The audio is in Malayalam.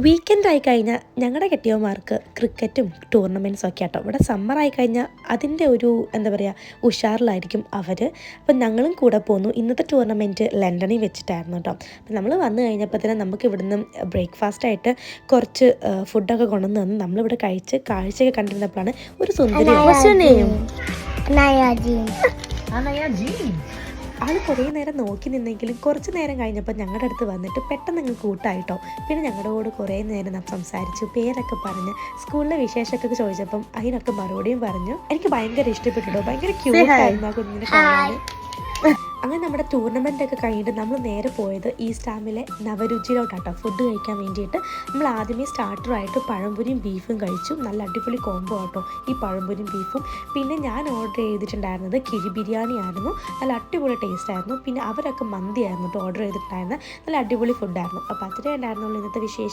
വീക്കെൻഡ് ആയി കഴിഞ്ഞാൽ ഞങ്ങളുടെ കെട്ടിയവന്മാർക്ക് ക്രിക്കറ്റും ടൂർണമെൻറ്റ്സും ഒക്കെ ആട്ടോ. ഇവിടെ സമ്മർ ആയി കഴിഞ്ഞാൽ അതിൻ്റെ ഒരു എന്താ പറയുക ഉഷാറിലായിരിക്കും അവർ. അപ്പം ഞങ്ങളും കൂടെ പോന്നു. ഇന്നത്തെ ടൂർണമെൻറ്റ് ലണ്ടനിൽ വെച്ചിട്ടായിരുന്നു കേട്ടോ. അപ്പം നമ്മൾ വന്നു കഴിഞ്ഞപ്പോൾ തന്നെ നമുക്ക് ഇവിടുന്ന് ബ്രേക്ക്ഫാസ്റ്റായിട്ട് കുറച്ച് ഫുഡൊക്കെ കൊണ്ടുവന്ന് തന്നു. നമ്മളിവിടെ കഴിച്ച് കാഴ്ചയൊക്കെ കണ്ടിരുന്നപ്പോഴാണ് ഒരു സുന്ദരി ആൾ കുറേ നേരം നോക്കി നിന്നെങ്കിലും കുറച്ച് നേരം കഴിഞ്ഞപ്പോൾ ഞങ്ങളുടെ അടുത്ത് വന്നിട്ട് പെട്ടെന്ന് അങ്ങ് കൂട്ടായിട്ടോ. പിന്നെ ഞങ്ങളുടെ കൂടെ കുറേ നേരം സംസാരിച്ചു, പേരൊക്കെ പറഞ്ഞ് സ്കൂളിലെ വിശേഷമൊക്കെ ചോദിച്ചപ്പം അതിനൊക്കെ മറുപടിയും പറഞ്ഞു. എനിക്ക് ഭയങ്കര ഇഷ്ടപ്പെട്ടിട്ടോ. ഭയങ്കര ക്യൂട്ടായിരുന്നു ആ കുഞ്ഞിനെ കാണാൻ. അങ്ങനെ നമ്മുടെ ടൂർണമെൻ്റ് ഒക്കെ കഴിഞ്ഞിട്ട് നമ്മൾ നേരെ പോയത് ഈസ്റ്റ് ഹാമിലെ നവരുചിയിലോട്ടാട്ടോ ഫുഡ് കഴിക്കാൻ വേണ്ടിയിട്ട്. നമ്മൾ ആദ്യമേ സ്റ്റാർട്ടറായിട്ട് പഴംപൊരിയും ബീഫും കഴിച്ചു. നല്ല അടിപൊളി കോംബോ ആട്ടോ ഈ പഴംപൊരിയും ബീഫും. പിന്നെ ഞാൻ ഓർഡർ ചെയ്തിട്ടുണ്ടായിരുന്നത് കിഴി ബിരിയാണി ആയിരുന്നു. നല്ല അടിപൊളി ടേസ്റ്റ് ആയിരുന്നു. പിന്നെ അവരൊക്കെ മന്തിയായിരുന്നു കേട്ടോ ഓർഡർ ചെയ്തിട്ടുണ്ടായിരുന്നത്. നല്ല അടിപൊളി ഫുഡായിരുന്നു. അപ്പോൾ അത്രയേ ഉണ്ടായിരുന്നുള്ളൂ ഇന്നത്തെ വിശേഷം.